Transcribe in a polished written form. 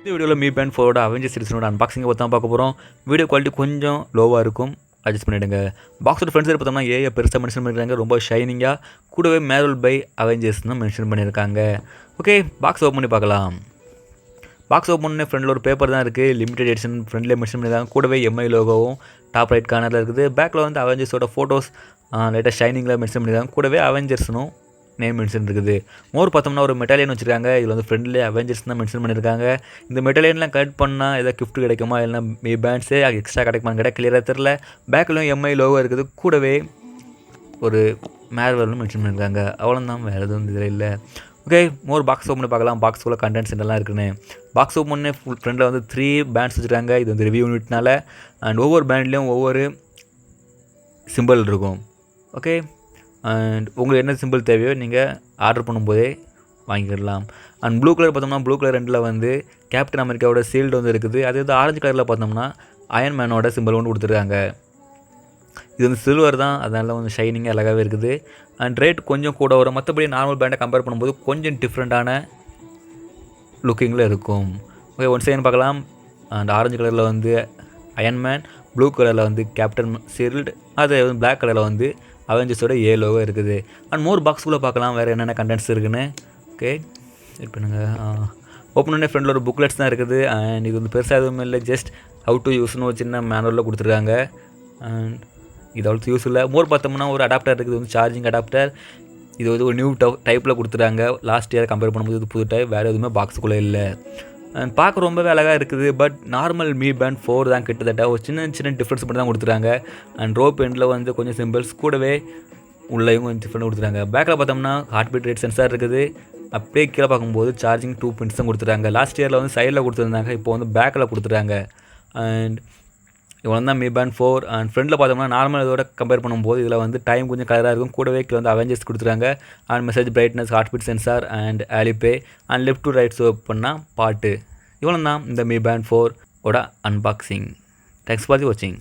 இந்த வீடியோவில் me Band 4ஓட Avengers சீரிஸோட அன்பாக்சிங்கை பற்றி தான் பார்க்க போகிறோம். வீடியோ குவாலிட்டி கொஞ்சம் லோவாக இருக்கும், அட்ஜஸ்ட் பண்ணிவிடுங்க. பாக்ஸோட ஃப்ரெண்ட்ஸ் பார்த்தோம்னா ஏஐ பெருசாக மென்ஷன் பண்ணியிருக்காங்க, ரொம்ப ஷைனிங்காக. கூடவே மேரல் பை அவெஞ்சர்ஸ் தான் மென்ஷன் பண்ணியிருக்காங்க. ஓகே, பாக்ஸ் ஓப்பன் பண்ணி பார்க்கலாம். பாக்ஸ் ஓப்பன் பண்ணி ஃப்ரெண்டில் ஒரு பேப்பர் தான் இருக்குது, லிமிடெட் எடிஷன் ஃப்ரெண்ட்லேயே மென்ஷன் பண்ணியிருக்காங்க. கூடவே எம்ஐ லோகோவும் டாப் ரைட் கார்னரில் இருக்குது. பேக்கில் வந்து அவெஞ்சர்ஸோட ஃபோட்டோஸ் லைட்டாக ஷைனிங்கில் மென்ஷன் பண்ணியிருக்காங்க. கூடவே அவெஞ்சர்ஸ்னும் நேம் மென்ஷன் இருக்குது. மோர் பார்த்தோம்னா ஒரு மெட்டாலியன் வச்சுருக்காங்க. இதில் வந்து ஃப்ரெண்ட்லேயே அவெஞ்சர்ஸ் தான் மென்ஷன் பண்ணியிருக்காங்க. இந்த மெட்டாலியன்லாம் கலெக்ட் பண்ணால் ஏதாவது கிஃப்ட் கிடைக்குமா, இல்லைனா மீ பேண்ட்ஸே எக்ஸ்ட்ரா கிடைக்குமான்னு கேட்டால் கிளியராக தெரில. பேக்கிலும் எம்ஐ லோகோ இருக்குது. கூடவே ஒரு மேர்வலும் மென்ஷன் பண்ணியிருக்காங்க. அவ்வளோதான், வேறு எதுவும் இதில் இல்லை. ஓகே, மோர் பாக்ஸ் ஓப்பன் பண்ணி பார்க்கலாம். பாக்ஸுக்குள்ள கண்டென்ட்ஸ் என்னெல்லாம் இருக்குன்னு. பாக்ஸ் ஓப்பன் பண்ணி ஃப்ரெண்டில் வந்து 3 பேண்ட்ஸ் வச்சுருக்காங்க. இது வந்து ரிவ்யூ யூனிட்னால. அண்ட் ஒவ்வொரு பேண்ட்லேயும் ஒவ்வொரு சிம்பிள் இருக்கும். ஓகே, அண்ட் உங்களுக்கு என்ன சிம்பிள் தேவையோ நீங்கள் ஆர்டர் பண்ணும்போதே வாங்கிடலாம். அண்ட் ப்ளூ கலர் பார்த்தோம்னா ப்ளூ கலர் ரெண்டில் வந்து கேப்டன் அமெரிக்காவோட சீல்டு வந்து இருக்குது. அதே வந்து ஆரஞ்சு கலரில் பார்த்தோம்னா அயன் மேனோட சிம்பிள் ஒன்று கொடுத்துருக்காங்க. இது வந்து சில்வர் தான், அதனால் வந்து ஷைனிங்காக அழகாகவே இருக்குது. அண்ட் ரேட் கொஞ்சம் கூட வரும். மற்றபடி நார்மல் பேண்டை கம்பேர் பண்ணும்போது கொஞ்சம் டிஃப்ரெண்ட்டான லுக்கிங்கில் இருக்கும். ஓகே, ஒன் செகண்ட் பார்க்கலாம். அண்ட் ஆரஞ்சு கலரில் வந்து அயன்மேன், ப்ளூ கலரில் வந்து கேப்டன் சீல்டு, அது வந்து பிளாக் கலரில் வந்து அவெஞ்சர்ஸோட ஏலோவோ இருக்குது. அண்ட் மோர் பாக்ஸ்குள்ளே பார்க்கலாம் வேறு என்னென்ன கண்டென்ட்ஸ் இருக்குன்னு. ஓகே, வெயிட் பண்ணுங்கள். ஓப்பன் பண்ணி ஃப்ரெண்டில் ஒரு புக்லெட்ஸ் தான் இருக்குது. அண்ட் இது வந்து பெருசாக எதுவும் இல்லை, ஜஸ்ட் ஹவு டு யூஸ்னு ஒரு சின்ன மேனுவலில் கொடுத்துருக்காங்க. அண்ட் இது அவ்வளோ யூஸ் இல்லை. மோர் பார்த்தோம்னா ஒரு அடாப்டர் இருக்குது, வந்து சார்ஜிங் அடாப்டர். இது வந்து ஒரு நியூ டைப்பில் கொடுத்துருக்காங்க. லாஸ்ட் இயர் கம்பேர் பண்ணும்போது இது புது டைப், வேறு எதுவுமே பாக்ஸுக்குள்ளே இல்லை. அண்ட் பார்க்க ரொம்பவே அழகாக இருக்குது. பட் நார்மல் மீ பேண்ட் 4 தான் கிட்டத்தட்ட. ஒரு சின்ன சின்ன டிஃப்ரென்ஸ் மட்டும் தான் கொடுத்துருக்காங்க. அண்ட் ரோப் எண்டில் வந்து கொஞ்சம் சிம்பிள்ஸ், கூடவே உள்ளேயும் கொஞ்சம் டிஃப்ரெண்ட் கொடுத்துருக்காங்க. பேக்கில் பார்த்தோம்னா ஹார்ட் பீட் ரேட் சென்சார் இருக்குது. அப்படியே கீழே பார்க்கும்போது சார்ஜிங் 2 பின்ஸ் தான் கொடுத்துருக்காங்க. லாஸ்ட் இயரில் வந்து சைடில் கொடுத்துருந்தாங்க, இப்போ வந்து பேக்கில் கொடுத்துருக்காங்க. அண்ட் இவ்வளோ தான் மீ பேண்ட் 4. அண்ட் ஃப்ரெண்டில் பார்த்தோம்னா நார்மல் இதோட கம்பேர் பண்ணும்போது இதில் வந்து டைம் கொஞ்சம் கலராக இருக்கும். கூடவே கீழே வந்து அவெஞ்சர்ஸ் கொடுத்துருக்காங்க. And message brightness, heart beat sensor and Alipay. And left to right swipe பண்ணால் பாட்டு. இவ்வளோ தான் இந்த மீ பேண்ட் 4ஓட அன்பாக்சிங். தேங்க்ஸ் ஃபார் வாட்சிங்.